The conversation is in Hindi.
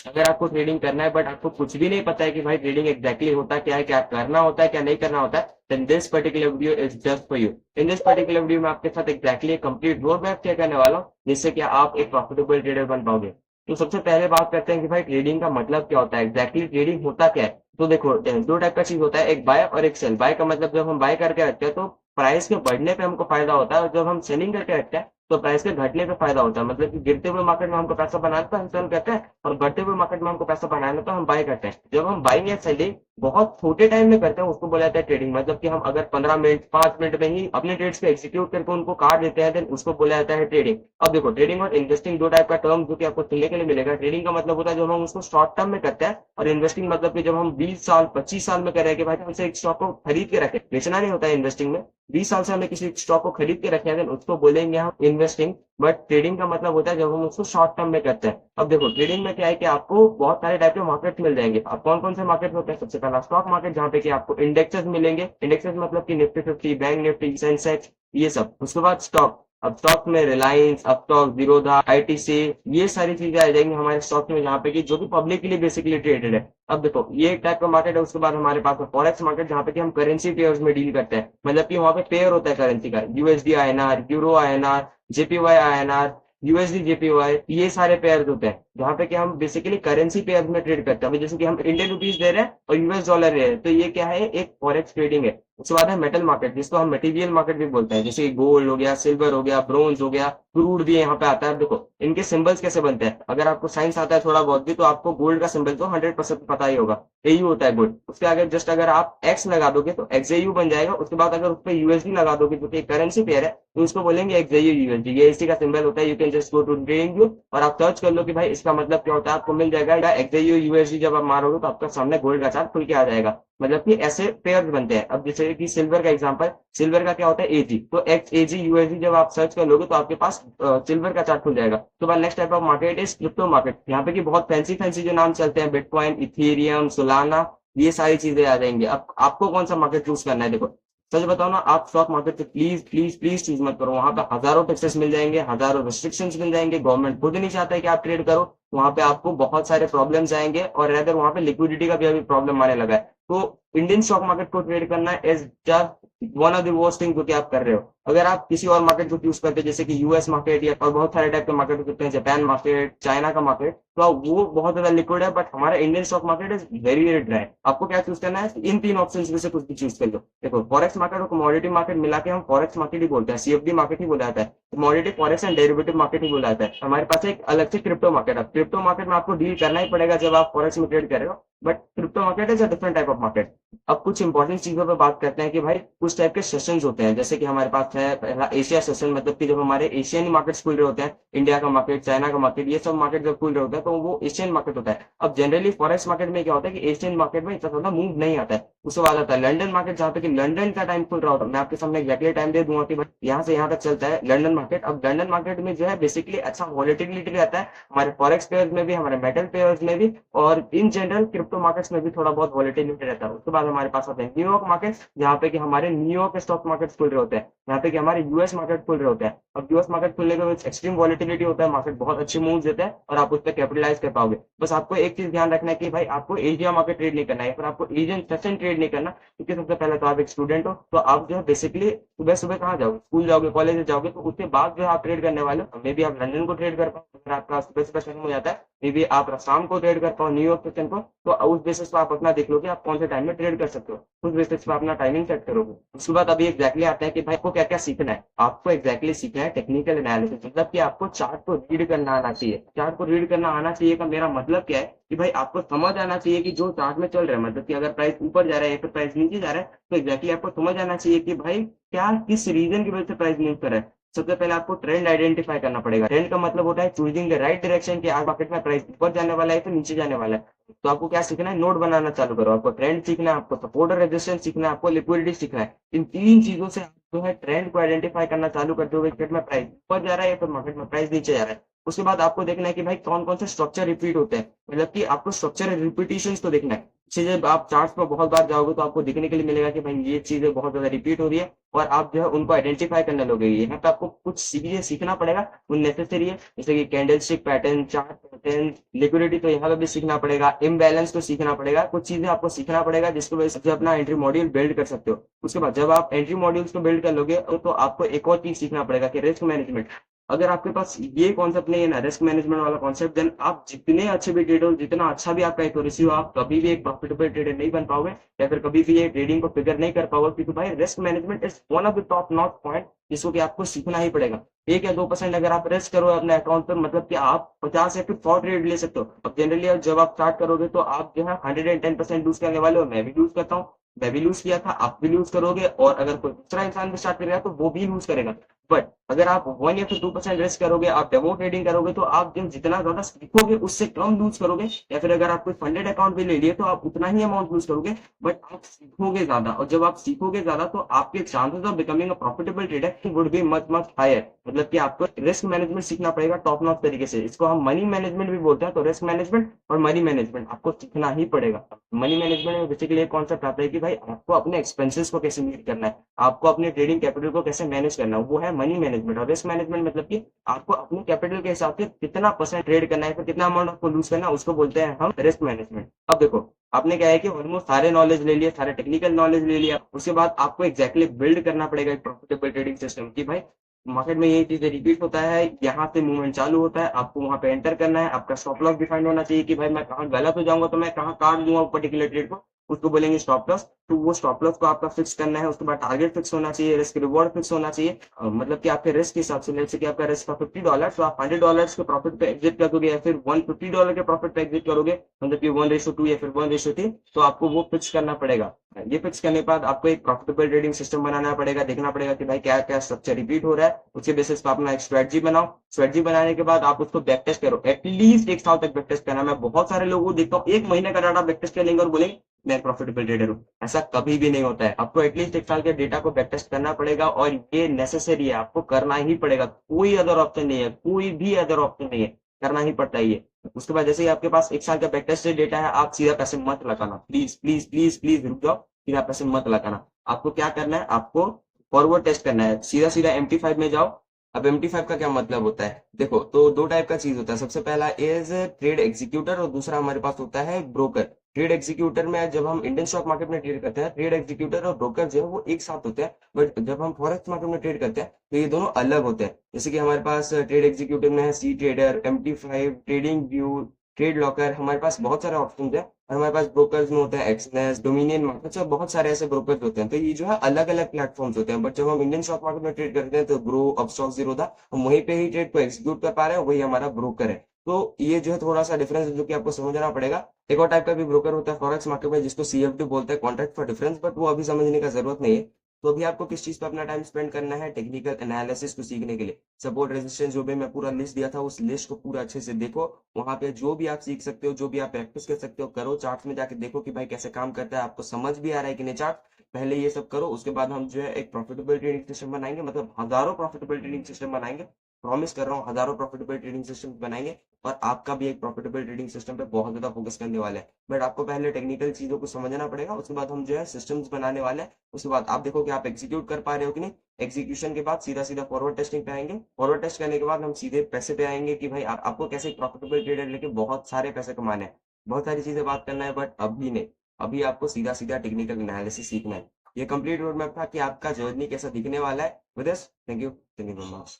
अगर आपको ट्रेडिंग करना है बट आपको कुछ भी नहीं पता है कि भाई ट्रेडिंग एग्जैक्टली होता क्या है, क्या करना होता है, क्या नहीं करना होता है, then this particular video is just for you. In this particular video में आपके साथ exactly complete road map share करने वाला हूँ, जिससे कि आप एक प्रॉफिटेबल ट्रेडर बन पाओगे। तो सबसे पहले बात करते हैं कि भाई ट्रेडिंग का मतलब क्या होता है, एग्जैक्टली ट्रेडिंग होता क्या है। तो देखो दो टाइप का चीज होता है, एक बाय और एक सेल। बाय का मतलब जब हम बाय करके रखते हैं तो प्राइस के बढ़ने पे हमको फायदा होता है, और जब हम सेलिंग करके रखते हैं तो प्राइस के घटने पे फायदा होता है। मतलब कि गिरते हुए मार्केट में हमको पैसा बनाना तो हम सेल करते हैं, और बढ़ते हुए मार्केट में हमको पैसा बनाना तो हम बाय करते हैं। जब हम बाइंग या सेलिंग बहुत छोटे टाइम में करते हैं उसको बोला जाता है ट्रेडिंग। मतलब कि हम अगर 15 मिनट 5 मिनट में ही अपने ट्रेड्स को एग्जीक्यूट करके उनको काट देते हैं, देन उसको बोला जाता है ट्रेडिंग। अब देखो ट्रेडिंग और इन्वेस्टिंग दो टाइप का टर्म जो कि आपको सुनने के लिए मिलेगा। ट्रेडिंग का मतलब होता है जब हम उसको शॉर्ट टर्म में करते हैं, और इन्वेस्टिंग मतलब कि जब हम 20 साल 25 साल में कर रहे हैं कि भाई हमसे एक स्टॉक को खरीद के रखे, बेचना नहीं होता है इन्वेस्टिंग में। 20 साल से हमें किसी स्टॉक को खरीद के रखे हैं, देन उसको बोलेंगे हम इन्वेस्टिंग। बट ट्रेडिंग का मतलब होता है जब हम उसको शॉर्ट टर्म में करते हैं। अब देखो ट्रेडिंग में क्या है कि आपको बहुत सारे टाइप के मार्केट मिल जाएंगे। अब कौन कौन से मार्केट होते हैं, सबसे पहला स्टॉक मार्केट, जहाँ पे कि आपको इंडेक्सेस मिलेंगे। इंडेक्सेस मतलब कि निफ्टी 50, बैंक निफ्टी, सेंसेक्स, ये सब। उसके बाद स्टॉक, अब स्टॉक में रिलायंस, अपस्टॉक, जीरोधा, आईटीसी, ये सारी चीजें आ जाएंगी हमारे स्टॉक में, जहाँ पे कि जो कि पब्लिक के लिए बेसिकली ट्रेडेड है। अब देखो ये एक टाइप का मार्केट है। उसके बाद हमारे पास फॉरेक्स मार्केट, जहाँ पे कि हम करेंसी पेयर्स में डील करते हैं। मतलब कि वहाँ पे पेयर होता है करेंसी का, USD INR, euro INR, JPY INR, USD JPY, ये सारे पेयर्स होते हैं जहाँ पे कि हम बेसिकली करेंसी पेयर्स में ट्रेड करते हैं। अभी जैसे कि हम इंडियन रुपीज दे रहे हैं और यूएस डॉलर दे रहे हैं, तो ये क्या है, एक फॉरेक्स ट्रेडिंग है। उसके बाद है मेटल मार्केट, जिसको हम मटेरियल मार्केट भी बोलते हैं, जैसे गोल्ड हो गया, सिल्वर हो गया, ब्रोंज हो गया, क्रूड भी यहाँ पे आता है। अब देखो इनके सिंबल्स कैसे बनते हैं, अगर आपको साइंस आता है थोड़ा बहुत भी, तो आपको गोल्ड का सिंबल तो 100% पता ही होगा, एयू होता है गोल्ड। उसके आगे जस्ट अगर आप एक्स लगा दोगे तो एक्सएयू बन जाएगा। उसके बाद अगर उस पर यूएसडी लगा दोगे जो कि करेंसी पेयर है, तो उसको बोलेंगे एक्सएयू यूएसडी। ये इसी का सिंबल होता है। You can just go to trading और आप सर्च कर लो कि भाई इसका मतलब क्या होता है, आपको मिल जाएगा एक्सएयू यूएसडी। जब आप मारोगे तो आपका सामने गोल्ड का चार्ट खुल के आ जाएगा। मतलब कि ऐसे पेयर बनते हैं। अब जैसे कि सिल्वर का एग्जांपल, सिल्वर का क्या होता है, एजी, तो एक्स एजी यूएसडी जब आप सर्च कर लोगे तो आपके पास सिल्वर का चार्ट खुल जाएगा। तो बाद next type of market is crypto market, यहाँ पे कि बहुत फैंसी फैंसी जो नाम चलते हैं, बिटकॉइन, इथेरियम, सोलाना, ये सारी चीजें आ जाएंगी। अब आपको कौन सा मार्केट चूज करना है। देखो सच बताओ ना, आप स्टॉक मार्केट पे प्लीज प्लीज प्लीज चूज मत करो। वहां पे हजारों टैक्सेस मिल जाएंगे, हजारों रिस्ट्रिक्शंस मिल जाएंगे, गवर्नमेंट खुद नहीं चाहता है कि आप ट्रेड करो। वहां पे आपको बहुत सारे प्रॉब्लम्स आएंगे, और अगर वहां पे लिक्विडिटी का भी अभी प्रॉब्लम आने लगा है। तो इंडियन स्टॉक मार्केट को ट्रेड करना is just one of the worst thing जो कि आप कर रहे हो। अगर आप किसी और मार्केट को चूज करते हैं, जैसे कि यूएस मार्केट या और बहुत सारे टाइप के मार्केट हो सकते हैं, जापान मार्केट, चाइना का मार्केट, तो वो बहुत ज्यादा लिक्विड है। बट हमारा Indian stock market is very very dry. आपको क्या चूज करना है, इन तीन ऑप्शन में से कुछ भी चूज कर लो। देखो फॉरेक्स मार्केट और कमोडिटी मार्केट मिला के हम फॉरेक्स मार्केट ही बोलते हैं, सीएफडी मार्केट ही बोला जाता है। Commodity forex and derivative market ही बोला जाता है। हमारे पास एक अलग से क्रिप्टो मार्केट है। क्रिप्टो मार्केट में आपको डील करना ही पड़ेगा जब आप फॉरेक्स में ट्रेड कर रहे हो, but crypto market is a different type of market. अब कुछ इंपॉर्टेंट चीजों पर बात करते हैं कि भाई कुछ टाइप के सेशंस होते हैं। जैसे कि हमारे पास है पहला एशिया सेशन, मतलब कि जब हमारे एशियन मार्केट्स खुल रहे होते हैं, इंडिया का मार्केट, चाइना का मार्केट, ये सब मार्केट जब खुल रहे होते हैं तो वो एशियन मार्केट होता है। अब जनरली फॉरेक्स मार्केट में क्या होता है कि एशियन मार्केट में इतना ज्यादा मूव नहीं आता है। उसके बाद आता है लंदन मार्केट, जहाँ पे कि लंदन का टाइम खुल रहा होता है। मैं आपके सामने एग्जैक्टली टाइम दे दूंगा कि भाई यहाँ से यहाँ तक चलता है लंदन मार्केट। अब लंदन मार्केट में जो है बेसिकली अच्छा वॉलेटिलिटी रहता है, हमारे फॉरेक्स पेयर्स में भी, हमारे मेटल पेयर्स में भी, और इन जनरल क्रिप्टो मार्केट्स में भी थोड़ा बहुत वॉलेटिलिटी रहता है। उसके बाद हमारे पास आता है न्यूयॉर्क मार्केट, जहाँ पे कि हमारे न्यूयॉर्क स्टॉक मार्केट खुल रहे होते हैं, यहाँ पे कि हमारे यूएस मार्केट खुल रहे होते हैं। अब यूएस मार्केट खुलने के बाद एक्सट्रीम वॉलेटिलिटी होता है, मार्केट बहुत अच्छे मूव देता है और आप उस पर कैपिटलाइज कर पाओगे। बस आपको एक चीज ध्यान रखना है कि भाई आपको एशिया मार्केट ट्रेड नहीं करना है, फिर आपको एशियन सेशन ट्रेड नहीं करना। क्योंकि सबसे पहले तो आप एक स्टूडेंट हो, तो आप जो है बेसिकली सुबह सुबह कहाँ जाओगे, स्कूल जाओगे, कॉलेज जाओगे, तो उसके बाद जो है आप ट्रेड करने वाले हो। मे बी आप लंदन को ट्रेड कर पाओ अगर आपका सुबह सुबह सेशन हो जाता है, मे बी आप शाम को ट्रेड कर पाओ न्यूयॉर्क सेशन को। तो उस बेसिस पर आप अपना देख लो कि आप कौन से टाइम में ट्रेड कर सकते हो, उस बेसिस पर अपना टाइमिंग सेट करोगे। उसके बाद अभी एग्जैक्टली आता है कि भाई आपको क्या क्या सीखना है। आपको एग्जैक्टली सीखना है टेक्निकल एनालिसिस, मतलब कि आपको चार्ट को रीड करना आना चाहिए। चार्ट को रीड करना आना चाहिए का मेरा मतलब क्या है कि भाई आपको समझ आना चाहिए कि जो चार्ट में चल रहा है, मतलब कि अगर प्राइस ऊपर जा रहा है या फिर प्राइस नीचे जा रहा है, तो एग्जैक्टली आपको समझ आना चाहिए कि भाई क्या किस रीजन की वजह से प्राइस मूव कर रहा है। सबसे पहले आपको ट्रेंड आइडेंटिफाई करना पड़ेगा। ट्रेंड का मतलब होता है चूजिंग द राइट डायरेक्शन, कि आज मार्केट में प्राइस ऊपर जाने वाला है तो नीचे जाने वाला है। तो आपको क्या सीखना है, नोट बनाना चालू करो। आपको ट्रेंड सीखना है, आपको सपोर्ट और रेजिस्टेंस सीखना है, आपको लिक्विडिटी सीखना है। इन तीन चीजों से आप जो है ट्रेंड को आइडेंटिफाई करना चालू करते हो, मार्केट में प्राइस ऊपर जा रहा है या फिर मार्केट में प्राइस नीचे जा रहा है। उसके बाद आपको देखना है कि भाई कौन कौन से स्ट्रक्चर रिपीट होते हैं, मतलब कि आपको स्ट्रक्चर रिपीटेशन को देखना है। चीजें आप चार्ट्स पर बहुत बार जाओगे तो आपको दिखने के लिए मिलेगा कि भाई ये चीजें बहुत ज्यादा रिपीट हो रही है, और आप जो है उनको आइडेंटिफाई करने लोगे। यहाँ पे आपको कुछ चीजें सीखना पड़ेगा, वो नेसेसरी है, जैसे कि candlestick pattern, chart pattern, liquidity, तो यहाँ पे भी सीखना पड़ेगा, इम्बैलेंस को सीखना पड़ेगा, कुछ चीजें आपको सीखना पड़ेगा जिसकी वजह से अपना एंट्री मॉड्यूल बिल्ड कर सकते हो। उसके बाद जब आप एंट्री मॉड्यूल्स को बिल्ड कर लोगे तो आपको एक और चीज सीखना पड़ेगा कि रिस्क मैनेजमेंट। अगर आपके पास ये कॉन्सेप्ट नहीं है ना, रिस्क मैनेजमेंट वाला कॉन्सेप्ट, देन आप जितने अच्छे भी ट्रेडर हो, जितना अच्छा भी आपका एक्यूरेसी हो, आप कभी भी एक प्रॉफिटेबल ट्रेडर नहीं बन पाओगे, या फिर कभी भी ये ट्रेडिंग को फिगर नहीं कर पाओगे, क्योंकि भाई risk management is one of the top not point जिसको कि आपको सीखना ही पड़ेगा। 1 या 2% अगर आप रिस्क करो अपने अकाउंट पर, मतलब कि आप 50 या फिर 100 ट्रेड ले सकते हो। अब जनरली जब आप स्टार्ट करोगे तो आप जो है 110% लूज करने वाले हो, मैं भी लूज करता हूँ, मैं भी लूज किया था, आप भी लूज करोगे, और अगर कोई दूसरा इंसान भी स्टार्ट करेगा तो वो भी लूज करेगा। बट अगर आप 1 या फिर 2% रिस्क करोगे, आप डेमो ट्रेडिंग करोगे, तो आप जो जितना ज्यादा सीखोगे उससे कम लूज करोगे, या फिर अगर आप कोई फंडेड अकाउंट भी ले लिए तो आप उतना ही अमाउंट लूज करोगे, बट आप सीखोगे ज्यादा, और जब आप सीखोगे ज्यादा तो आपके chances of becoming a profitable trader would be much much higher. मतलब कि आपको रिस्क मैनेजमेंट सीखना पड़ेगा टॉप नॉच तरीके से, इसको हम मनी मैनेजमेंट भी बोलते हैं। तो रिस्क मैनेजमेंट और मनी मैनेजमेंट आपको सीखना ही पड़ेगा। मनी मैनेजमेंट में बेसिकली एक कॉन्सेप्ट आता है कि भाई आपको अपने एक्सपेंसेस को कैसे मीट करना है, आपको अपने ट्रेडिंग कैपिटल को कैसे मैनेज करना है, वो है मनी मैनेजमेंट। और रिस्क मैनेजमेंट मतलब कि आपको अपने कैपिटल के हिसाब से कितना परसेंट ट्रेड करना है, फिर कितना अमाउंट आपको लूज करना है, उसको बोलते हैं हम रिस्क मैनेजमेंट। अब देखो, आपने क्या है कि ऑलमोस्ट सारे नॉलेज ले लिया, सारे टेक्निकल नॉलेज ले लिया, उसके बाद आपको एग्जैक्टली बिल्ड करना पड़ेगा एक प्रॉफिटेबल ट्रेडिंग सिस्टम की। भाई मार्केट में ये चीजें रिपीट होता है, यहाँ से मूवमेंट चालू होता है, आपको वहां पे एंटर करना है, आपका स्टॉप लॉस डिफाइंड होना चाहिए कि भाई मैं कहाँ गलत हो जाऊंगा तो मैं कहाँ काट दूंगा पर्टिकुलर ट्रेड को, उसको बोलेंगे स्टॉप लॉस। तो वो स्टॉप लॉस को आपका फिक्स करना है, उसके बाद टारगेट फिक्स होना चाहिए, रिस्क रिवॉर्ड फिक्स होना चाहिए। मतलब कि आपके रिस्क के हिसाब से, जैसे कि आपका रिस्क का $50, तो आप $100 के प्रॉफिट पे एग्जिट कर दोगे, या फिर $150 के प्रॉफिट पे एग्जिट करोगे, मतलब कि 1:2 या फिर 1:3, तो आपको वो फिक्स करना पड़ेगा। ये फिक्स करने के बाद आपको एक प्रॉफिटेबल ट्रेडिंग सिस्टम बनाना पड़ेगा, देखना पड़ेगा कि भाई क्या क्या स्ट्रक्चर रिपीट हो रहा है, उसके बेसिस पर अपना एक स्ट्रेटजी बनाओ। स्ट्रेटजी बनाने के बाद आप उसको बैक टेस्ट करो, एटलीस्ट 1 साल तक बैक टेस्ट करना। मैं बहुत सारे लोगों को देखता हूँ 1 महीने का डाटा बैक टेस्ट कर लेंगे और बोलेंगे मैं प्रॉफिटेबल ट्रेडर हूँ। ऐसा कभी भी नहीं होता है, आपको एटलीस्ट 1 साल के डेटा को बैक टेस्ट करना पड़ेगा, और ये नेसेसरी है, आपको करना ही पड़ेगा, कोई अदर ऑप्शन नहीं है, कोई भी अदर ऑप्शन नहीं है, करना ही पड़ता है ये। उसके बाद जैसे ही आपके पास 1 साल का बैक टेस्ट डेटा है, आप सीधा पैसे मत लगाना, प्लीज प्लीज प्लीज प्लीज रुक जाओ, सीधा पैसे मत लगाना। आपको क्या करना है, आपको फॉरवर्ड टेस्ट करना है, सीधा सीधा MT5 में जाओ। अब MT5 का क्या मतलब होता है, देखो तो दो टाइप का चीज होता है। सबसे पहला इज ट्रेड एग्जीक्यूटर, और दूसरा हमारे पास होता है ब्रोकर। ट्रेड एग्जीक्यूटर में जब हम इंडियन स्टॉक मार्केट में ट्रेड करते हैं, ट्रेड एग्जीक्यूटर और ब्रोकर जो है वो एक साथ होते हैं, बट जब हम फॉरेक्स मार्केट में ट्रेड करते हैं तो ये दोनों अलग होते हैं। जैसे कि हमारे पास ट्रेड एग्जीक्यूटिव में है cTrader, MT5, TradingView, TradeLocker, हमारे पास बहुत सारे ऑप्शन है। और हमारे पास ब्रोकर्स में होता है एक्सनेस, डोमिनियन मार्केट, सब बहुत सारे ऐसे ब्रोकर्स होते हैं। तो ये जो है अलग अलग प्लेटफॉर्म्स होते हैं, बट जब हम इंडियन स्टॉक मार्केट में ट्रेड करते हैं तो ग्रो, अपस्टॉक, जीरोधा, हम वहीं पे ही ट्रेड को एग्जीक्यूट कर पा रहे हैं, वही हमारा ब्रोकर है। तो ये जो है थोड़ा सा डिफरेंस है जो कि आपको समझना पड़ेगा। एक और टाइप का भी ब्रोकर होता है फॉरेक्स मार्केट में जिसको CFD बोलते हैं, कॉन्ट्रैक्ट फॉर डिफरेंस, बट वो अभी समझने का जरूरत नहीं है। तो अभी आपको किस चीज पे अपना टाइम स्पेंड करना है, टेक्निकल एनालिसिस को सीखने के लिए। सपोर्ट रेजिस्टेंस जो भी मैं पूरा लिस्ट दिया था, उस लिस्ट को पूरा अच्छे से देखो, वहां पे जो भी आप सीख सकते हो, जो भी आप प्रैक्टिस कर सकते हो करो, चार्ट में जाके देखो कि भाई कैसे काम करता है, आपको समझ भी आ रहा है कि नहीं चार्ट। पहले ये सब करो, उसके बाद हम जो है एक प्रॉफिटेबल ट्रेडिंग सिस्टम बनाएंगे, मतलब हजारों प्रॉफिटेबल ट्रेडिंग सिस्टम बनाएंगे। प्रॉमिस कर रहा हूँ, हजारों प्रॉफिटेबल ट्रेडिंग सिस्टम बनाएंगे, और आपका भी एक प्रॉफिटेबल ट्रेडिंग सिस्टम पे बहुत ज्यादा फोकस करने वाले हैं। बट आपको पहले टेक्निकल चीजों को समझना पड़ेगा, उसके बाद हम जो है सिस्टम्स बनाने वाले हैं। उसके बाद आप देखो कि आप एग्जीक्यूट कर पा रहे हो कि नहीं। एग्जीक्यूशन के बाद सीधा सीधा फॉरवर्ड टेस्टिंग पे आएंगे, फॉरवर्ड टेस्ट करने के बाद हम सीधे पैसे पे आएंगे कि भाई आपको कैसे प्रॉफिटेबल ट्रेडर लेके बहुत सारे पैसे कमाने हैं। बहुत सारी चीजें बात करना है, बट अभी नहीं, अभी आपको सीधा सीधा टेक्निकल एनालिसिस सीखना है। ये कंप्लीट रोड मैप था कि आपका जर्नी कैसा दिखने वाला है। With this, thank you, thank you very much.